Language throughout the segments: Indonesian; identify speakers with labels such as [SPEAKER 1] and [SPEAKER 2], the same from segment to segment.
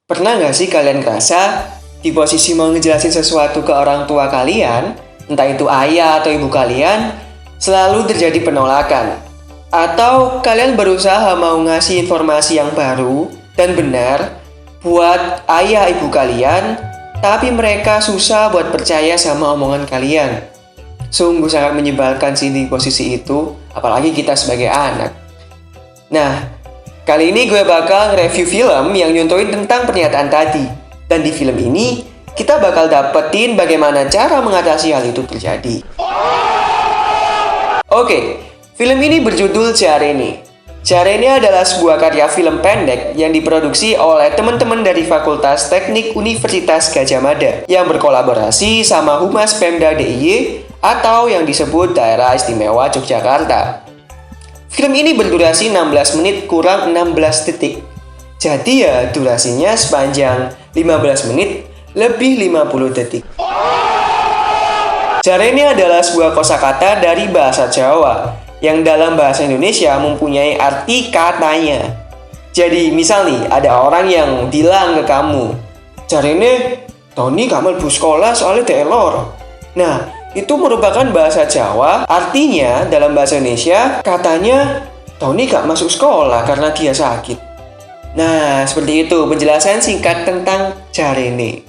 [SPEAKER 1] Pernah nggak sih kalian ngerasa di posisi mau ngejelasin sesuatu ke orang tua kalian, entah itu ayah atau ibu kalian, selalu terjadi penolakan? Atau kalian berusaha mau ngasih informasi yang baru dan benar buat ayah ibu kalian, tapi mereka susah buat percaya sama omongan kalian? Sungguh sangat menyebalkan sih di posisi itu, apalagi kita sebagai anak. Nah, kali ini gue bakal nge-review film yang nyontohin tentang pernyataan tadi. Dan di film ini, kita bakal dapetin bagaimana cara mengatasi hal itu terjadi. Oke, film ini berjudul Jarene. Jarene adalah sebuah karya film pendek yang diproduksi oleh teman-teman dari Fakultas Teknik Universitas Gadjah Mada yang berkolaborasi sama Humas Pemda DIY atau yang disebut Daerah Istimewa Yogyakarta. Film ini berdurasi 16 menit kurang 16 detik. Jadi ya durasinya sepanjang 15 menit lebih 50 detik. Jarene adalah sebuah kosakata dari bahasa Jawa yang dalam bahasa Indonesia mempunyai arti katanya. Jadi misal nih ada orang yang bilang ke kamu, "Jarene, Tony gak mlebu sekolah soalnya delor." Nah, itu merupakan bahasa Jawa, artinya dalam bahasa Indonesia katanya Tony gak masuk sekolah karena dia sakit. Nah, seperti itu penjelasan singkat tentang Jarene.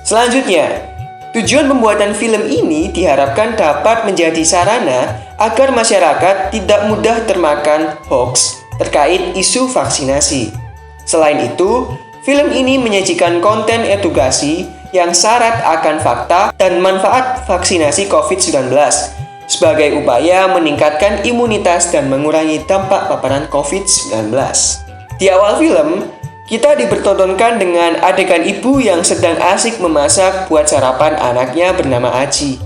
[SPEAKER 1] Selanjutnya, tujuan pembuatan film ini diharapkan dapat menjadi sarana agar masyarakat tidak mudah termakan hoax terkait isu vaksinasi. Selain itu, film ini menyajikan konten edukasi yang syarat akan fakta dan manfaat vaksinasi COVID-19 sebagai upaya meningkatkan imunitas dan mengurangi dampak paparan COVID-19. Di awal film, kita dipertontonkan dengan adegan ibu yang sedang asik memasak buat sarapan anaknya bernama Aji.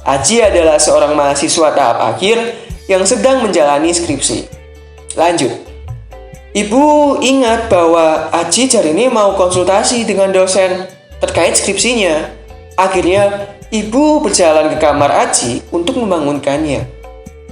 [SPEAKER 1] Aji adalah seorang mahasiswa tahap akhir yang sedang menjalani skripsi. Lanjut. Ibu ingat bahwa Aji Jarene mau konsultasi dengan dosen terkait skripsinya. Akhirnya, ibu berjalan ke kamar Aji untuk membangunkannya.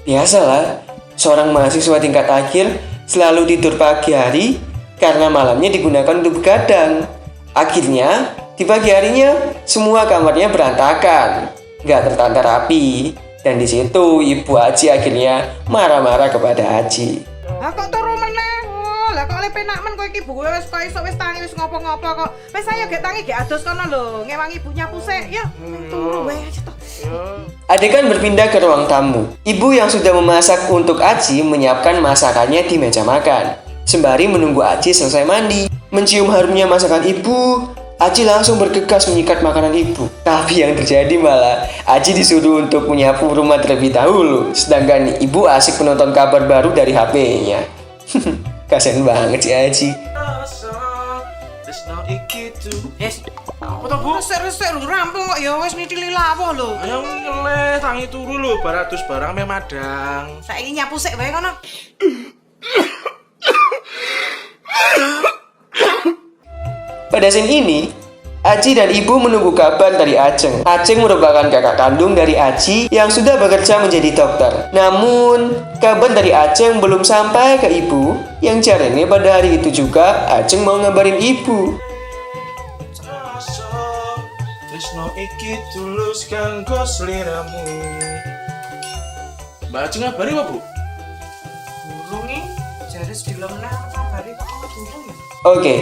[SPEAKER 1] Biasalah, seorang mahasiswa tingkat akhir selalu tidur pagi hari karena malamnya digunakan untuk begadang. Akhirnya, di pagi harinya, semua kamarnya berantakan, nggak tertata rapi. Dan di situ, ibu Aji akhirnya marah-marah kepada Aji.
[SPEAKER 2] Kok turu meneh? Lah kok le penak men kowe iki bu wis kok iso wis tangi wis ngopo-ngopo kok. Wis ayo gek tangi gek adus kono lho, ngewangi ibu nyapu sik. Yo, turu wae aja toh.
[SPEAKER 1] Adegan berpindah ke ruang tamu. Ibu yang sudah memasak untuk Aji menyiapkan masakannya di meja makan. Sembari menunggu Aji selesai mandi. Mencium harumnya masakan ibu, Aji langsung bergegas menyikat makanan ibu. Tapi yang terjadi malah Aji disuruh untuk menyapu rumah terlebih dahulu. Sedangkan ibu asik menonton kabar baru dari HP-nya. Kasian banget si Aji.
[SPEAKER 2] Yes. Apa to bu? Resik-resik lho rampung kok ya wis nitili lawo lho.
[SPEAKER 3] Ayo ngeleh tangi turu lho baratus barang me madang.
[SPEAKER 2] Saiki nyapu sik wae kono.
[SPEAKER 1] Pada scene ini, Aji dan ibu menunggu kabar dari Ajeng. Ajeng merupakan kakak kandung dari Aji yang sudah bekerja menjadi dokter. Namun, kabar dari Ajeng belum sampai ke ibu, yang Jarene pada hari itu juga Ajeng mau ngabarin ibu.
[SPEAKER 3] Tresno iki tulus kanggo sliramu. Mbak Ajeng ngabari apa, Bu?
[SPEAKER 2] Burung iki jaris dilemna kabari kok durung ya.
[SPEAKER 1] Oke,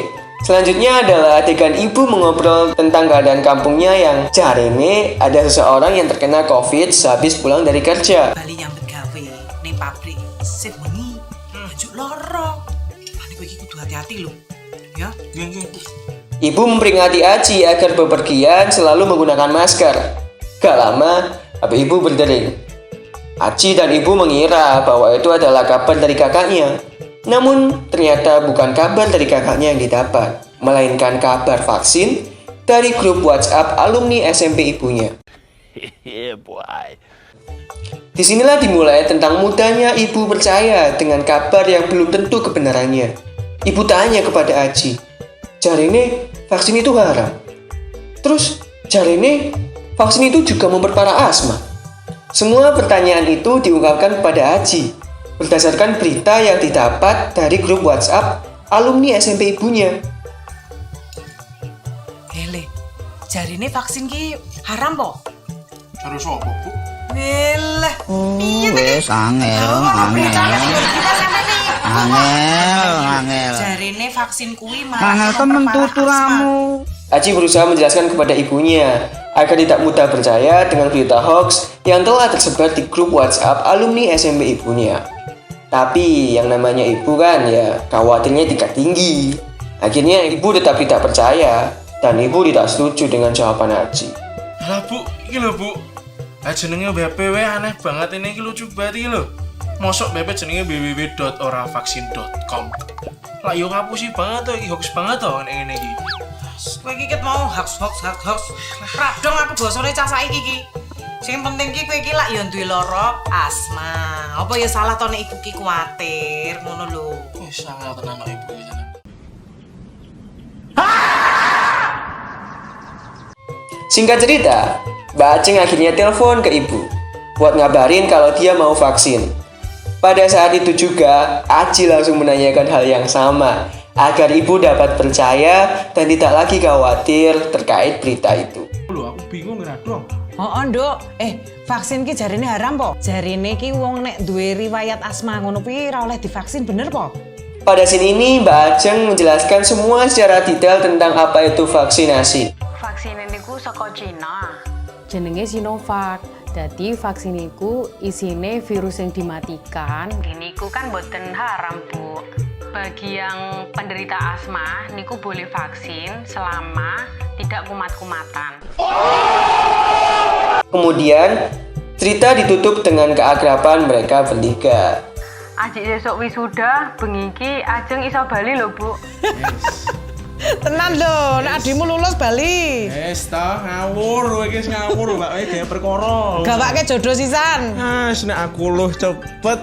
[SPEAKER 1] selanjutnya adalah adegan ibu mengobrol tentang keadaan kampungnya yang Jarene ada seseorang yang terkena COVID sehabis pulang dari kerja.
[SPEAKER 2] Bali nyambet gawe ning pabrik sip wengi. Ajuk loro. Bali kowe iki kudu hati-hati lho. Ya,
[SPEAKER 3] Nggih.
[SPEAKER 1] Ibu memperingati Aji agar bepergian selalu menggunakan masker. Gak lama, HP ibu berdering. Aji dan ibu mengira bahwa itu adalah kabar dari kakaknya. Namun, ternyata bukan kabar dari kakaknya yang didapat, melainkan kabar vaksin dari grup WhatsApp alumni SMP ibunya. Disinilah dimulai tentang mudahnya ibu percaya dengan kabar yang belum tentu kebenarannya. Ibu tanya kepada Aji, "Jarene, vaksin itu haram. Terus, Jarene, vaksin itu juga memperparah asma." Semua pertanyaan itu diungkapkan kepada Aji berdasarkan berita yang didapat dari grup WhatsApp alumni SMP ibunya.
[SPEAKER 2] Hele, jarine vaksin ki haram po?
[SPEAKER 3] Harus apa, Bu?
[SPEAKER 2] Welah,
[SPEAKER 4] Wes angel.
[SPEAKER 2] jarine vaksin kuwi
[SPEAKER 4] Angel
[SPEAKER 2] malah
[SPEAKER 4] temen
[SPEAKER 2] memperparah
[SPEAKER 4] tuturamu.
[SPEAKER 1] Aji berusaha menjelaskan kepada ibunya agar tidak mudah percaya dengan berita hoax yang telah tersebar di grup WhatsApp alumni SMP ibunya. Tapi yang namanya ibu kan ya khawatirnya tingkat tinggi. Akhirnya ibu tetap tidak percaya dan ibu tidak setuju dengan jawaban Aji.
[SPEAKER 3] Lah Bu, iki lho Bu. Lah jenenge BPW aneh banget ini iki lucu banget iki lho. Mosok BP jenenge www.oravaksin.com. Lah yo ngapusi banget to iki hoax banget to ngene iki.
[SPEAKER 2] Kowe iki ket mau hoax. Radong aku bosone cah saiki iki. Sing penting ki kowe iki lak ya duwe lara asma. Apa ya salah to nek ibu ki kuwatir ngono lho.
[SPEAKER 3] Wis sangat tenang kok Ibu iki.
[SPEAKER 1] Singkat cerita, Mbak Aceng akhirnya telepon ke ibu buat ngabarin kalau dia mau vaksin. Pada saat itu juga, Aji langsung menanyakan hal yang sama agar ibu dapat percaya dan tidak lagi khawatir terkait berita itu.
[SPEAKER 3] Lho aku bingung Radong.
[SPEAKER 5] Oh, Nduk. Vaksin ki jarine haram po? Jarine ki wong nek duwe riwayat asma ngono kuwi ora oleh divaksin, bener po?
[SPEAKER 1] Pada scene ini, Mbak Aceng menjelaskan semua secara detail tentang apa itu vaksinasi.
[SPEAKER 6] Vaksin niku saka Cina.
[SPEAKER 5] Jenenge Sinovac. Dadi vaksin iku isine virus yang dimatikan.
[SPEAKER 6] Niku kan boten haram, Bu. Bagi yang penderita asma, niku boleh vaksin selama tidak kumat-kumatan.
[SPEAKER 1] Kemudian, cerita ditutup dengan keakraban mereka bertiga.
[SPEAKER 6] Ajik sesuk wisuda, bengi iki Ajeng iso bali lho, Bu.
[SPEAKER 5] Tenan lho, nek adimu lulus bali.
[SPEAKER 3] Wis ta ngawur kowe iki ngawur Mbak gawe perkara.
[SPEAKER 5] Gawake jodoh sisan.
[SPEAKER 3] Nek aku luh cepet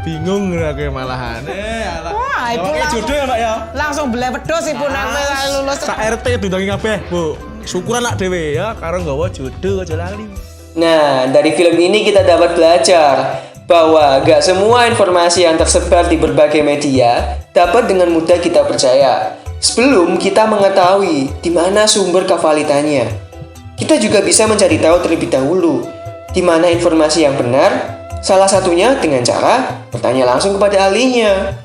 [SPEAKER 3] bingung aku malahan. Alah.
[SPEAKER 5] Wah, ibu
[SPEAKER 3] Gawake
[SPEAKER 5] langsung-
[SPEAKER 3] jodoh ya Mbak ya.
[SPEAKER 5] Langsung beli wedhus ibu nek lulus.
[SPEAKER 3] Sak RT diundang kabeh, Bu. Syukuran lak dhewe ya karo nggawa jodoh aja lali.
[SPEAKER 1] Nah, dari film ini kita dapat belajar bahwa gak semua informasi yang tersebar di berbagai media dapat dengan mudah kita percaya sebelum kita mengetahui di mana sumber kevalitannya. Kita juga bisa mencari tahu terlebih dahulu di mana informasi yang benar, salah satunya dengan cara bertanya langsung kepada ahlinya.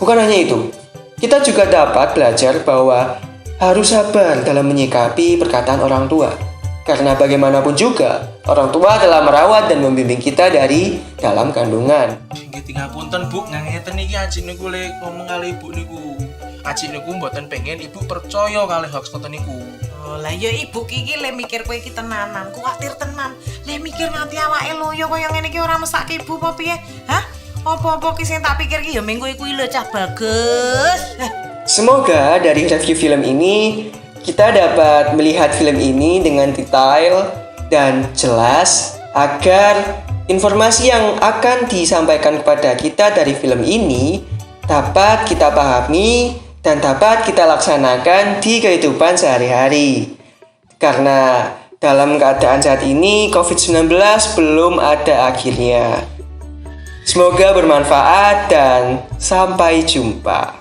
[SPEAKER 1] Bukan hanya itu, kita juga dapat belajar bahwa harus sabar dalam menyikapi perkataan orang tua. Karena bagaimanapun juga, orang tua telah merawat dan membimbing kita dari dalam kandungan.
[SPEAKER 3] Nggih tingapunten Bu, ngangeten iki Aji niku le ngomong kali Ibu niku. Aji niku mboten pengen Ibu percaya kali hoax ngoten niku.
[SPEAKER 2] Oh, lah ya ibu ki iki le mikir kowe iki tenanan, kuwatir tenan. Le mikir nganti awake loyo kaya ngene iki ora mesake ibu apa piye? Hah? Apa-apa ki sing tak pikir ki ya mengko iku lho cah bagus.
[SPEAKER 1] Semoga dari review film ini kita dapat melihat film ini dengan detail dan jelas agar informasi yang akan disampaikan kepada kita dari film ini dapat kita pahami dan dapat kita laksanakan di kehidupan sehari-hari. Karena dalam keadaan saat ini COVID-19 belum ada akhirnya. Semoga bermanfaat dan sampai jumpa.